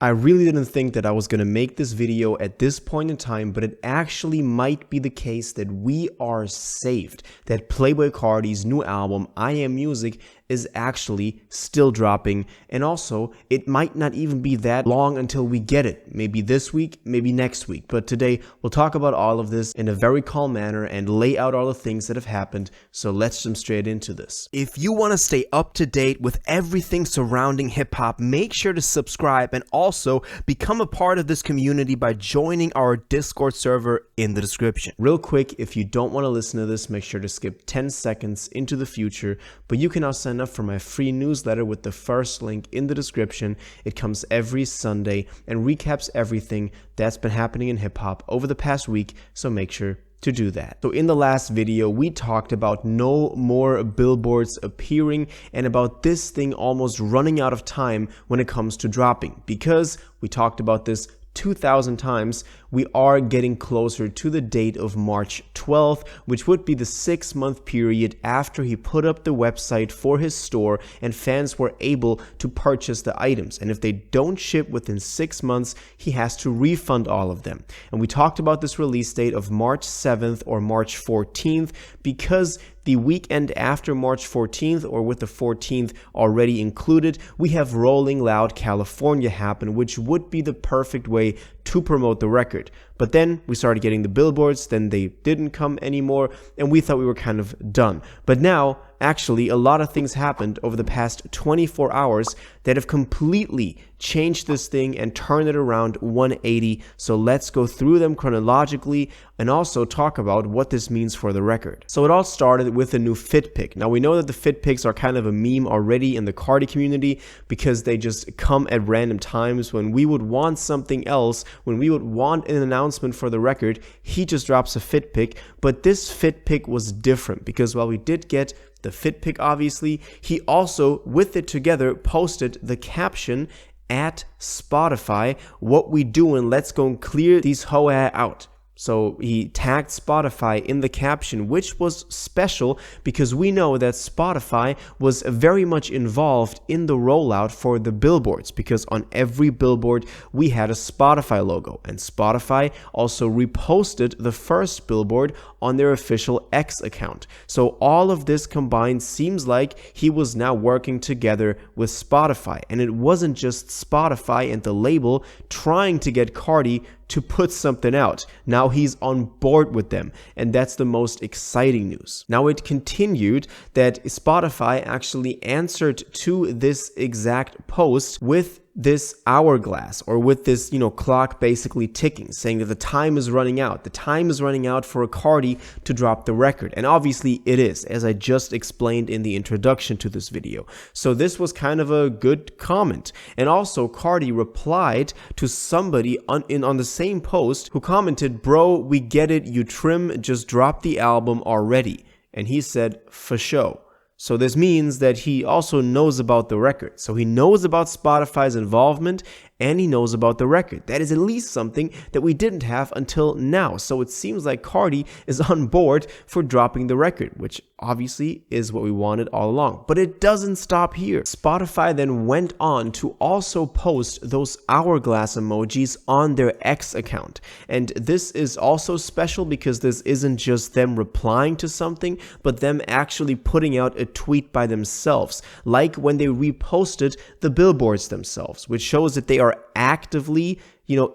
I really didn't think that I was going to make this video at this point in time, but it actually might be the case that we are saved, that Playboi Carti's new album, I Am Music, is actually still dropping, and also it might not even be that long until we get it, maybe this week, maybe next week. But today we'll talk about all of this in a very calm manner and lay out all the things that have happened, so let's jump straight into this. If you want to stay up to date with everything surrounding hip-hop, make sure to subscribe and also become a part of this community by joining our Discord server in the description. Real quick, if you don't want to listen to this, make sure to skip 10 seconds into the future, but you can now sign up for my free newsletter with the first link in the description. It comes every Sunday and recaps everything that's been happening in hip-hop over the past week, so make sure to do that. So in the last video, we talked about no more billboards appearing and about this thing almost running out of time when it comes to dropping, because we talked about this 2,000 times. We are getting closer to the date of March 12th, which would be the 6-month period after he put up the website for his store and fans were able to purchase the items. And if they don't ship within 6 months, he has to refund all of them. And we talked about this release date of March 7th or March 14th because the weekend after March 14th, or with the 14th already included, we have Rolling Loud California happen, which would be the perfect way to promote the record. But then we started getting the billboards, then they didn't come anymore, and we thought we were kind of done. But now, actually, a lot of things happened over the past 24 hours that have completely changed this thing and turned it around 180. So let's go through them chronologically and also talk about what this means for the record. So it all started with a new fit pic. Now we know that the fit pics are kind of a meme already in the Carti community because they just come at random times when we would want something else, when we would want an announcement for the record, he just drops a fit pic. But this fit pic was different because while we did get the fit pic, obviously, he also, with it together, posted the caption at Spotify, "What we doing? Let's go and clear these hoe out." So he tagged Spotify in the caption, which was special because we know that Spotify was very much involved in the rollout for the billboards, because on every billboard we had a Spotify logo, and Spotify also reposted the first billboard on their official X account. So all of this combined seems like he was now working together with Spotify, and it wasn't just Spotify and the label trying to get Carti to put something out. Now he's on board with them, and that's the most exciting news. Now it continued that Spotify actually answered to this exact post with this hourglass, or with this, clock basically ticking, saying that the time is running out. The time is running out for a Carti to drop the record. And obviously it is, as I just explained in the introduction to this video. So this was kind of a good comment. And also Carti replied to somebody on the same post who commented, "Bro, we get it, you trim, just drop the album already." And he said, "For sure." So this means that he also knows about the record. So he knows about Spotify's involvement and he knows about the record. That is at least something that we didn't have until now. So it seems like Carti is on board for dropping the record, which obviously is what we wanted all along. But it doesn't stop here. Spotify then went on to also post those hourglass emojis on their X account. And this is also special because this isn't just them replying to something, but them actually putting out a tweet by themselves, like when they reposted the billboards themselves, which shows that they are actively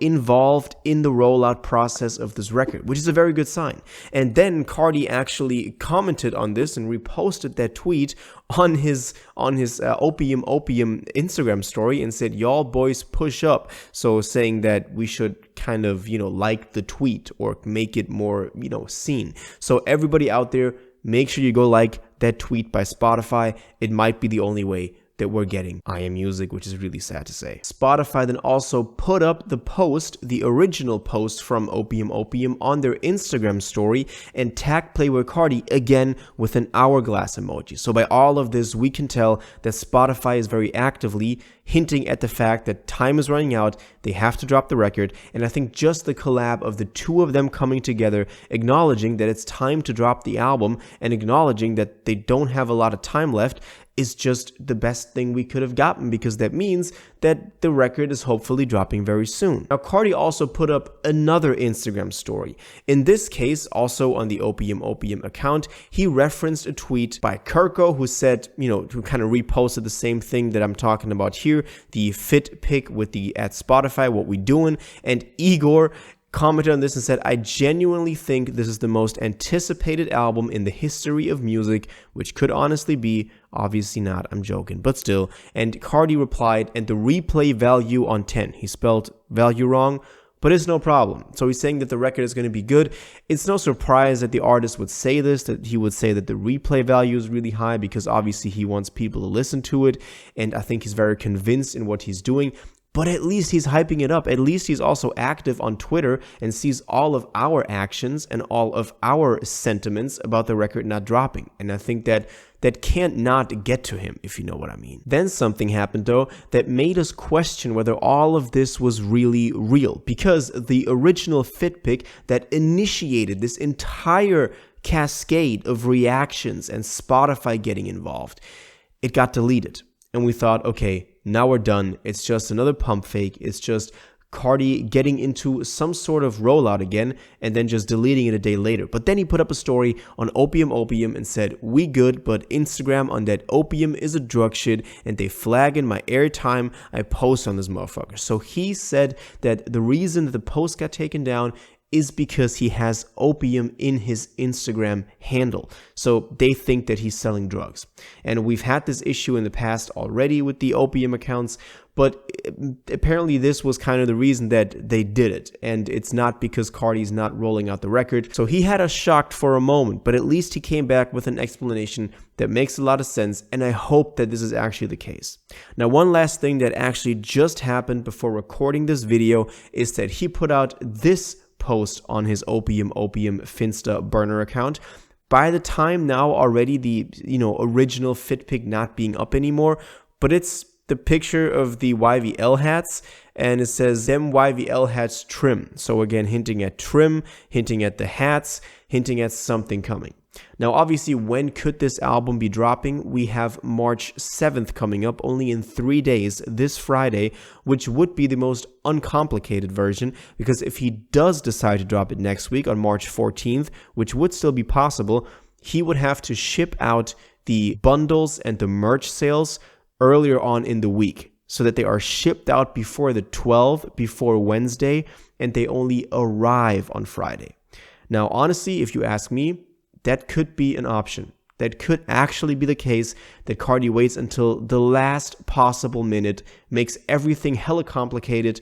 involved in the rollout process of this record, which is a very good sign. And then Carti actually commented on this and reposted that tweet on his Opium Instagram story and said, "Y'all boys push up." So saying that we should kind of, like the tweet or make it more, seen. So everybody out there, make sure you go like that tweet by Spotify. It might be the only way that we're getting I Am Music, which is really sad to say. Spotify then also put up the post, the original post from Opium on their Instagram story and tagged Playboi Carti again with an hourglass emoji. So by all of this, we can tell that Spotify is very actively hinting at the fact that time is running out, they have to drop the record, and I think just the collab of the two of them coming together, acknowledging that it's time to drop the album and acknowledging that they don't have a lot of time left, is just the best thing we could have gotten, because that means that the record is hopefully dropping very soon. Now, Carti also put up another Instagram story. In this case, also on the Opium account, he referenced a tweet by Kirko, who said, who kind of reposted the same thing that I'm talking about here, the fit pic with the at Spotify, what we doing, and Igor commented on this and said, "I genuinely think this is the most anticipated album in the history of music," which could honestly be, obviously not, I'm joking, but still. And Carti replied, "And the replay value on 10. He spelled value wrong, but it's no problem. So he's saying that the record is going to be good. It's no surprise that the artist would say this, that he would say that the replay value is really high, because obviously he wants people to listen to it. And I think he's very convinced in what he's doing. But at least he's hyping it up. At least he's also active on Twitter and sees all of our actions and all of our sentiments about the record not dropping. And I think that can't not get to him, if you know what I mean. Then something happened, though, that made us question whether all of this was really real. Because the original fit pic that initiated this entire cascade of reactions and Spotify getting involved, it got deleted. And we thought, okay, now we're done. It's just another pump fake. It's just Carti getting into some sort of rollout again and then just deleting it a day later. But then he put up a story on Opium and said, "We good, but Instagram on that Opium is a drug shit and they flagging my airtime I post on this motherfucker." So he said that the reason that the post got taken down is because he has Opium in his Instagram handle. So they think that he's selling drugs. And we've had this issue in the past already with the Opium accounts, but apparently this was kind of the reason that they did it. And it's not because Carti's not rolling out the record. So he had us shocked for a moment, but at least he came back with an explanation that makes a lot of sense. And I hope that this is actually the case. Now, one last thing that actually just happened before recording this video is that he put out this post on his Opium Finsta burner account. By the time now already the original fit pic not being up anymore, but it's the picture of the YVL hats, and it says them YVL hats trim. So again, hinting at trim, hinting at the hats, hinting at something coming. Now, obviously, when could this album be dropping? We have March 7th coming up, only in 3 days, this Friday, which would be the most uncomplicated version, because if he does decide to drop it next week on March 14th, which would still be possible, he would have to ship out the bundles and the merch sales earlier on in the week, so that they are shipped out before the 12th, before Wednesday, and they only arrive on Friday. Now, honestly, if you ask me, that could be an option. That could actually be the case, that Carti waits until the last possible minute, makes everything hella complicated,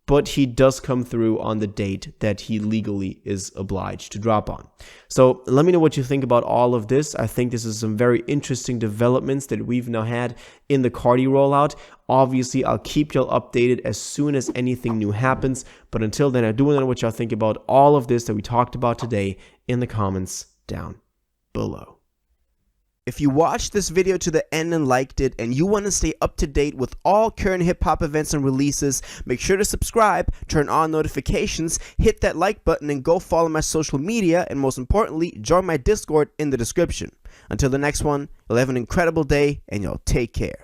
but he does come through on the date that he legally is obliged to drop on. So let me know what you think about all of this. I think this is some very interesting developments that we've now had in the Carti rollout. Obviously, I'll keep y'all updated as soon as anything new happens. But until then, I do want to know what y'all think about all of this that we talked about today in the comments down below. If you watched this video to the end and liked it, and you want to stay up to date with all current hip-hop events and releases, make sure to subscribe, turn on notifications, hit that like button, and go follow my social media, and most importantly, join my Discord in the description. Until the next one, you'll have an incredible day, and y'all take care.